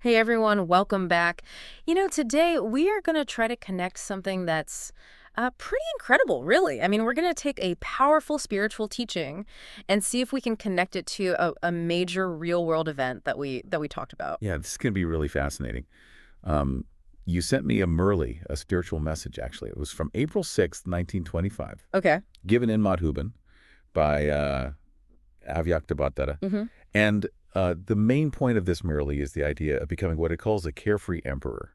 Hey everyone, welcome back. Today we are going to try to connect something that's pretty incredible, really. I mean, we're going to take a powerful spiritual teaching and see if we can connect it to a major real-world event that we talked about. Yeah, this is going to be really fascinating. Um, you sent me a Murli, a spiritual message, actually. It was from April 6th, 1925, Okay. given in Madhuban by Avyaktabatara. Mm-hmm. And the main point of this Murli is the idea of becoming what it calls a carefree emperor.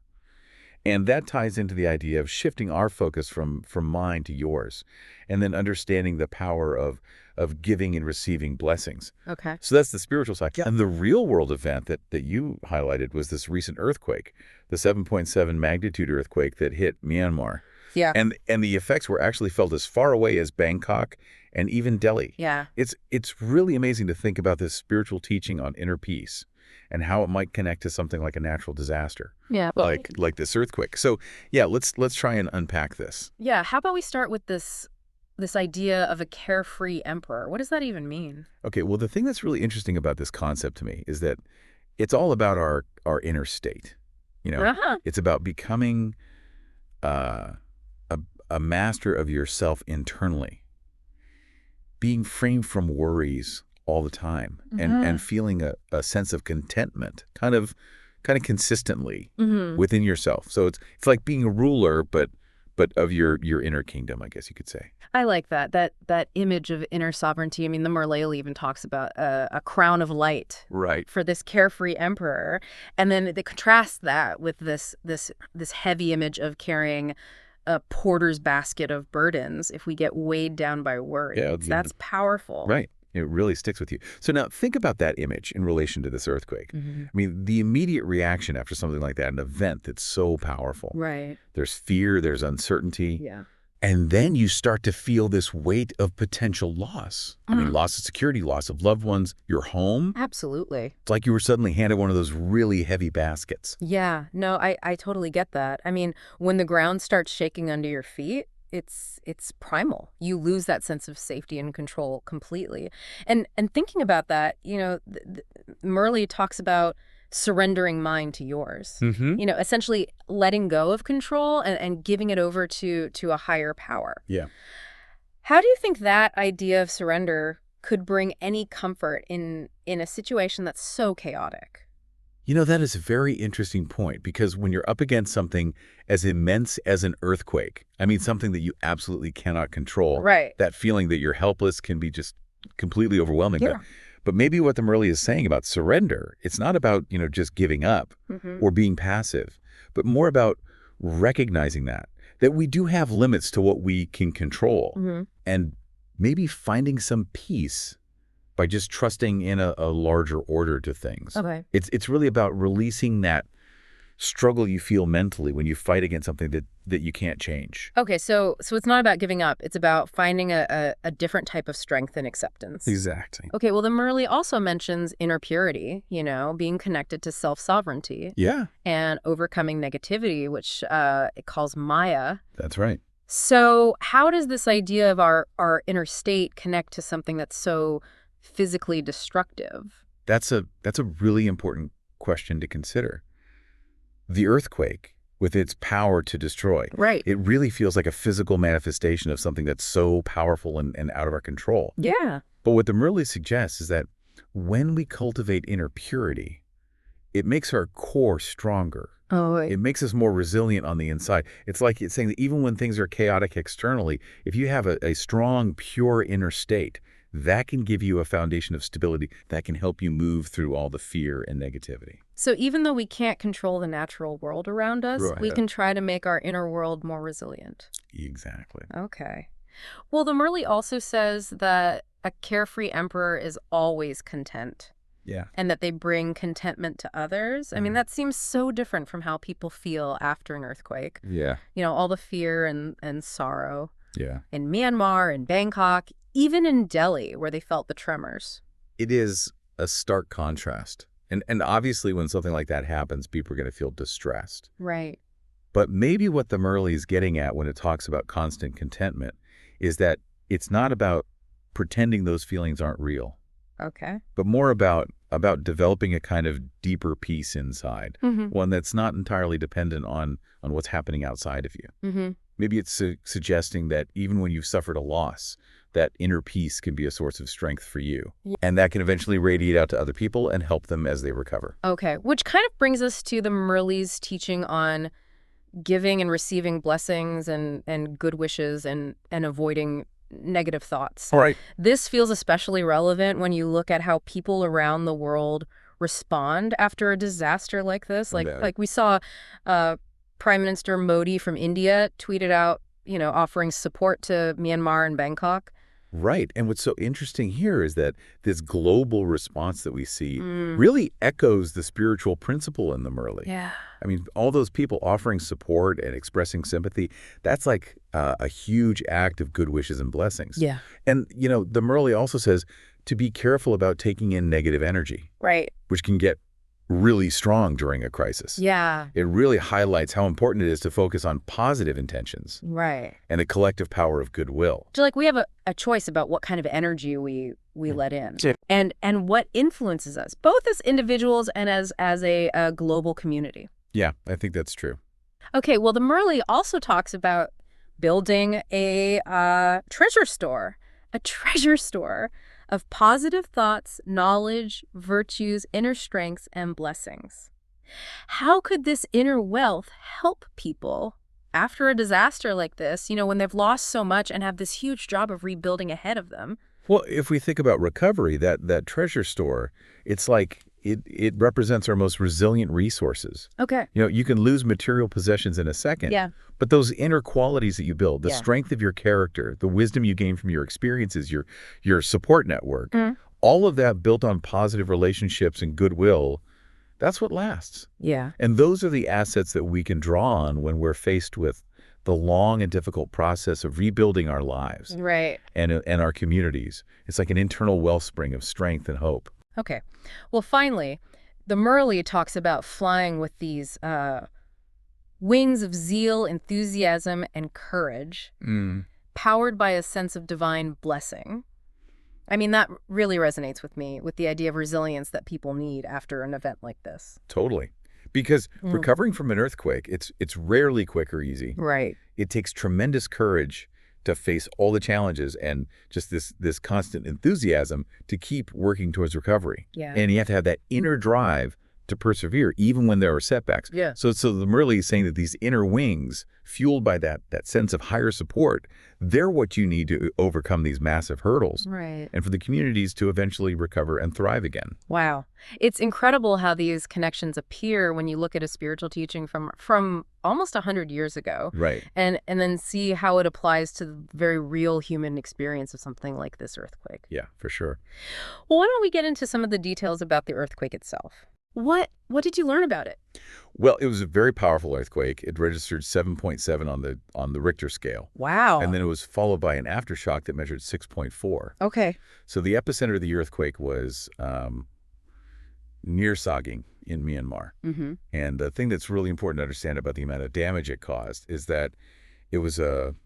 And that ties into the idea of shifting our focus from mine to yours, and then understanding the power of giving and receiving blessings. Okay. So that's the spiritual side. Yeah. And the real world event that you highlighted was this recent earthquake, the 7.7 magnitude earthquake that hit Myanmar. Yeah. And the effects were actually felt as far away as Bangkok and even Delhi. Yeah. It's really amazing to think about this spiritual teaching on inner peace and how it might connect to something like a natural disaster, Yeah. Well, like this earthquake. So yeah, let's try and unpack this. yeah. How about we start with this idea of a carefree emperor? What does that even mean? Okay, well, the thing that's really interesting about this concept to me is that it's all about our inner state. You know, Uh-huh. it's about becoming uh, a, a master of yourself internally, being framed from worries all the time, and feeling a sense of contentment, kind of consistently Mm-hmm. within yourself. So it's like being a ruler, but of your inner kingdom, I guess you could say. I like that image of inner sovereignty. I mean, the Merleil even talks about a crown of light Right. for this carefree emperor, and then they contrast that with this heavy image of carrying a porter's basket of burdens if we get weighed down by worries. Yeah. That's powerful. Right. It really sticks with you. So now think about that image in relation to this earthquake. Hmm. I mean, the immediate reaction after something like that, an event that's so powerful. Right. There's fear, there's uncertainty, Yeah. and then you start to feel this weight of potential loss. I mean, Mm. loss of security, loss of loved ones, your home. Absolutely. It's like you were suddenly handed one of those really heavy baskets. Yeah. No, I totally get that. I mean, when the ground starts shaking under your feet, it's primal. You lose that sense of safety and control completely. And thinking about that, Murli talks about surrendering mine to yours. Mm-hmm. Essentially letting go of control and giving it over to a higher power. Yeah. How do you think that idea of surrender could bring any comfort in a situation that's so chaotic? You know, that is a very interesting point because when you're up against something as immense as an earthquake, I mean, something that you absolutely cannot control, Right. that feeling that you're helpless can be just completely overwhelming. Yeah. But maybe what the Murli is saying about surrender, it's not about, just giving up Hmm. or being passive, but more about recognizing that we do have limits to what we can control, Hmm. and maybe finding some peace by just trusting in a larger order to things. Okay. It's really about releasing that struggle you feel mentally when you fight against something that you can't change. Okay, so it's not about giving up. It's about finding a different type of strength and acceptance. Exactly. Okay, well, the Murli also mentions inner purity, being connected to self-sovereignty Yeah, and overcoming negativity, which it calls Maya. that's right. So how does this idea of our inner state connect to something that's so physically destructive? That's a really important question to consider. The earthquake, with its power to destroy, Right. it really feels like a physical manifestation of something that's so powerful and out of our control. Yeah. But what the Murli suggests is that when we cultivate inner purity, it makes our core stronger. Oh, It makes us more resilient on the inside. It's like it's saying that even when things are chaotic externally, if you have a strong, pure inner state, that can give you a foundation of stability that can help you move through all the fear and negativity. so even though we can't control the natural world around us, we Right. can try to make our inner world more resilient. Exactly. Okay. Well, the Murli also says that a carefree emperor is always content Yeah. and that they bring contentment to others. I mean, Mhm. that seems so different from how people feel after an earthquake. Yeah. All the fear and sorrow Yeah. in Myanmar, in Bangkok, even in Delhi, where they felt the tremors. It is a stark contrast. And obviously when something like that happens, people are going to feel distressed. Right. But maybe what the Murli is getting at when it talks about constant contentment is that it's not about pretending those feelings aren't real, Okay. but more about about developing a kind of deeper peace inside, one that's not entirely dependent on what's happening outside of you. Maybe it's suggesting that even when you've suffered a loss, that inner peace can be a source of strength for you. Yeah. And that can eventually radiate out to other people and help them as they recover. Okay, which kind of brings us to the Murli's teaching on giving and receiving blessings and good wishes and avoiding negative thoughts. All right. This feels especially relevant when you look at how people around the world respond after a disaster like this. Like we saw Prime Minister Modi from India tweeted out, offering support to Myanmar and Bangkok. Right. And what's so interesting here is that this global response that we see really echoes the spiritual principle in the Murli. Yeah. I mean, all those people offering support and expressing sympathy, that's like a huge act of good wishes and blessings. Yeah. And, the Murli also says to be careful about taking in negative energy. Right. Which can get really strong during a crisis. Yeah. It really highlights how important it is to focus on positive intentions. Right. And the collective power of goodwill. So we have a choice about what kind of energy we let in and what influences us, both as individuals and as a global community. Yeah, I think that's true. Okay, well, the Murli also talks about building a treasure store of positive thoughts, knowledge, virtues, inner strengths, and blessings. How could this inner wealth help people after a disaster like this, when they've lost so much and have this huge job of rebuilding ahead of them? Well, if we think about recovery, that treasure store, it's like it represents our most resilient resources. Okay. You can lose material possessions in a second. Yeah. But those inner qualities that you build, the strength of your character, the wisdom you gain from your experiences, your support network, all of that built on positive relationships and goodwill, that's what lasts. Yeah. And those are the assets that we can draw on when we're faced with the long and difficult process of rebuilding our lives. Right. And our communities. It's like an internal wellspring of strength and hope. Okay. Well, finally, the Murli talks about flying with these wings of zeal, enthusiasm, and courage, powered by a sense of divine blessing. I mean, that really resonates with me, with the idea of resilience that people need after an event like this. Totally. Because recovering from an earthquake, it's rarely quick or easy. Right. It takes tremendous courage to face all the challenges and just this constant enthusiasm to keep working towards recovery. Yeah. And you have to have that inner drive to persevere even when there are setbacks. Yeah. So the Murli is saying that these inner wings, fueled by that sense of higher support, they're what you need to overcome these massive hurdles. Right. And for the communities to eventually recover and thrive again. Wow. It's incredible how these connections appear when you look at a spiritual teaching from almost 100 years ago. Right. And then see how it applies to the very real human experience of something like this earthquake. Yeah, for sure. Well, why don't we get into some of the details about the earthquake itself? What did you learn about it? Well, it was a very powerful earthquake. It registered 7.7 on the Richter scale. Wow. And then it was followed by an aftershock that measured 6.4. Okay. So the epicenter of the earthquake was near Saging in Myanmar. And the thing that's really important to understand about the amount of damage it caused is that it was a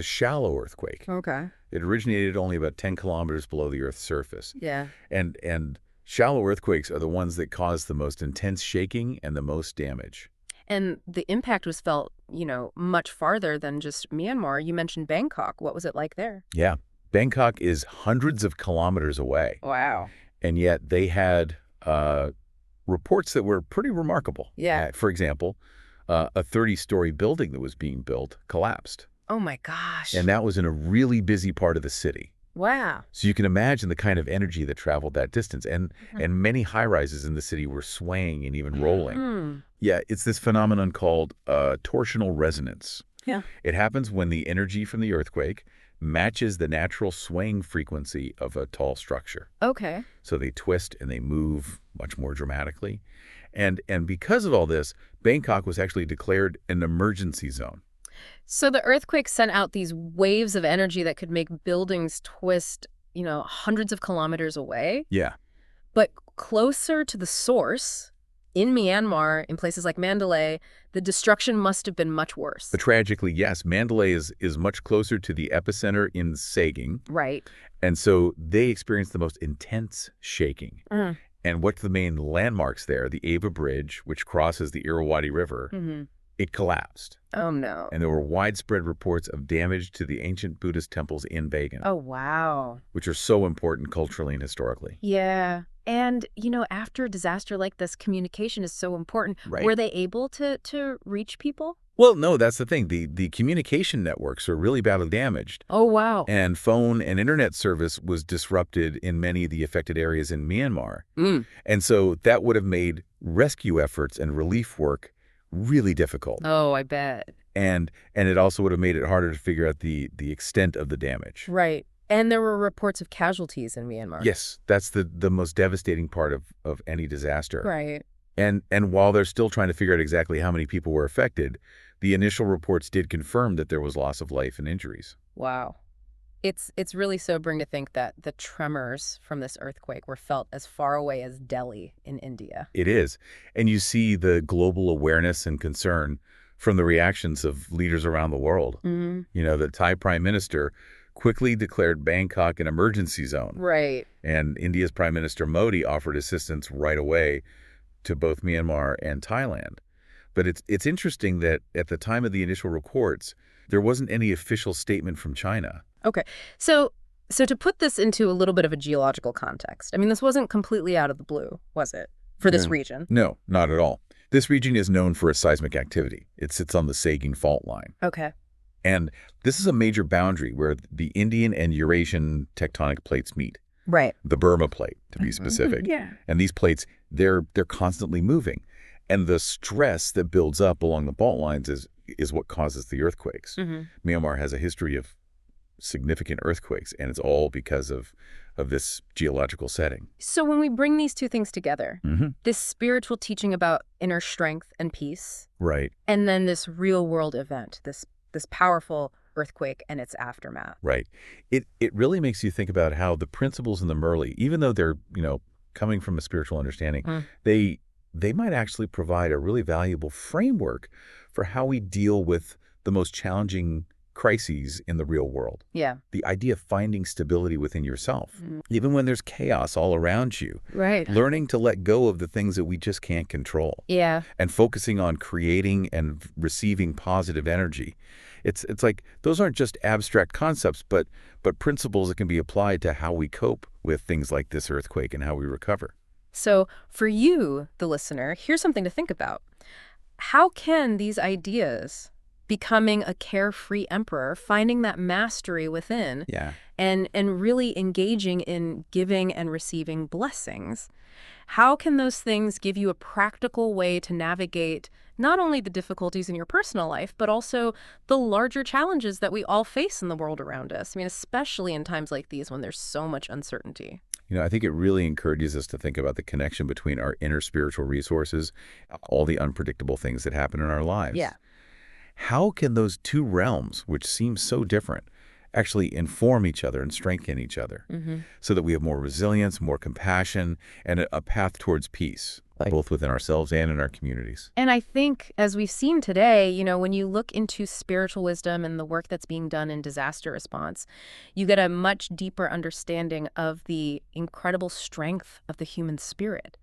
shallow earthquake. Okay. It originated only about 10 kilometers below the Earth's surface. Yeah. And shallow earthquakes are the ones that cause the most intense shaking and the most damage. And the impact was felt, much farther than just Myanmar. You mentioned Bangkok. What was it like there? Yeah. Bangkok is hundreds of kilometers away. Wow. And yet they had reports that were pretty remarkable. Yeah. For example, a 30-story building that was being built collapsed. Oh, my gosh. And that was in a really busy part of the city. Wow. So you can imagine the kind of energy that traveled that distance. And many high-rises in the city were swaying and even rolling. Yeah, it's this phenomenon called torsional resonance. Yeah. It happens when the energy from the earthquake matches the natural swaying frequency of a tall structure. Okay. So they twist and they move much more dramatically. And because of all this, Bangkok was actually declared an emergency zone. So the earthquake sent out these waves of energy that could make buildings twist, hundreds of kilometers away. Yeah. But closer to the source, in Myanmar, in places like Mandalay, the destruction must have been much worse. But tragically, yes, Mandalay is much closer to the epicenter in Saging. Right. And so they experienced the most intense shaking. And what's the main landmarks there? The Ava Bridge, which crosses the Irrawaddy River, Hmm. it collapsed. Oh, no. And there were widespread reports of damage to the ancient Buddhist temples in Bagan, Oh, wow. which are so important culturally and historically. Yeah. And, after a disaster like this, communication is so important. Right. Were they able to reach people? Well, no, that's the thing. The communication networks are really badly damaged, Oh, wow. and phone and internet service was disrupted in many of the affected areas in Myanmar. Mm. And so that would have made rescue efforts and relief work really difficult. Oh, I bet. And it also would have made it harder to figure out the extent of the damage. Right. And there were reports of casualties in Myanmar. Yes, that's the most devastating part of any disaster. Right. And while they're still trying to figure out exactly how many people were affected, the initial reports did confirm that there was loss of life and injuries. Wow. It's really sobering to think that the tremors from this earthquake were felt as far away as Delhi in India. It is. And you see the global awareness and concern from the reactions of leaders around the world. Mm. The Thai Prime Minister quickly declared Bangkok an emergency zone. Right. And India's Prime Minister Modi offered assistance right away to both Myanmar and Thailand. But it's interesting that at the time of the initial reports, there wasn't any official statement from China. Okay. So to put this into a little bit of a geological context, I mean, this wasn't completely out of the blue, was it, for this No. region? No, not at all. This region is known for its seismic activity. It sits on the Sagan Fault line. Okay. And this is a major boundary where the Indian and Eurasian tectonic plates meet. Right. The Burma plate, to be specific. Yeah. And these plates, they're constantly moving. And the stress that builds up along the fault lines is what causes the earthquakes. Mm-hmm. Myanmar has a history of significant earthquakes, and it's all because of this geological setting. So when we bring these two things together, Mm-hmm. this spiritual teaching about inner strength and peace, Right, and then this real-world event, this powerful earthquake and its aftermath. right. It really makes you think about how the principles in the Murli, even though they're, coming from a spiritual understanding, Mm. they might actually provide a really valuable framework for how we deal with the most challenging crises in the real world. Yeah. The idea of finding stability within yourself, Mm. even when there's chaos all around you, Right. learning to let go of the things that we just can't control Yeah. and focusing on creating and receiving positive energy. It's like those aren't just abstract concepts, but principles that can be applied to how we cope with things like this earthquake and how we recover. So for you, the listener, here's something to think about. How can these ideas, becoming a carefree emperor, finding that mastery within, Yeah. and really engaging in giving and receiving blessings, how can those things give you a practical way to navigate not only the difficulties in your personal life, but also the larger challenges that we all face in the world around us? I mean, especially in times like these when there's so much uncertainty. I think it really encourages us to think about the connection between our inner spiritual resources, all the unpredictable things that happen in our lives. Yeah. How can those two realms, which seem so different, actually inform each other and strengthen each other so that we have more resilience, more compassion, and a path towards peace, both within ourselves and in our communities? And I think, as we've seen today, when you look into spiritual wisdom and the work that's being done in disaster response, you get a much deeper understanding of the incredible strength of the human spirit.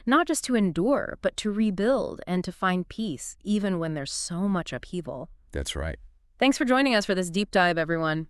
Not just to endure, but to rebuild and to find peace, even when there's so much upheaval. That's right. Thanks for joining us for this deep dive, everyone.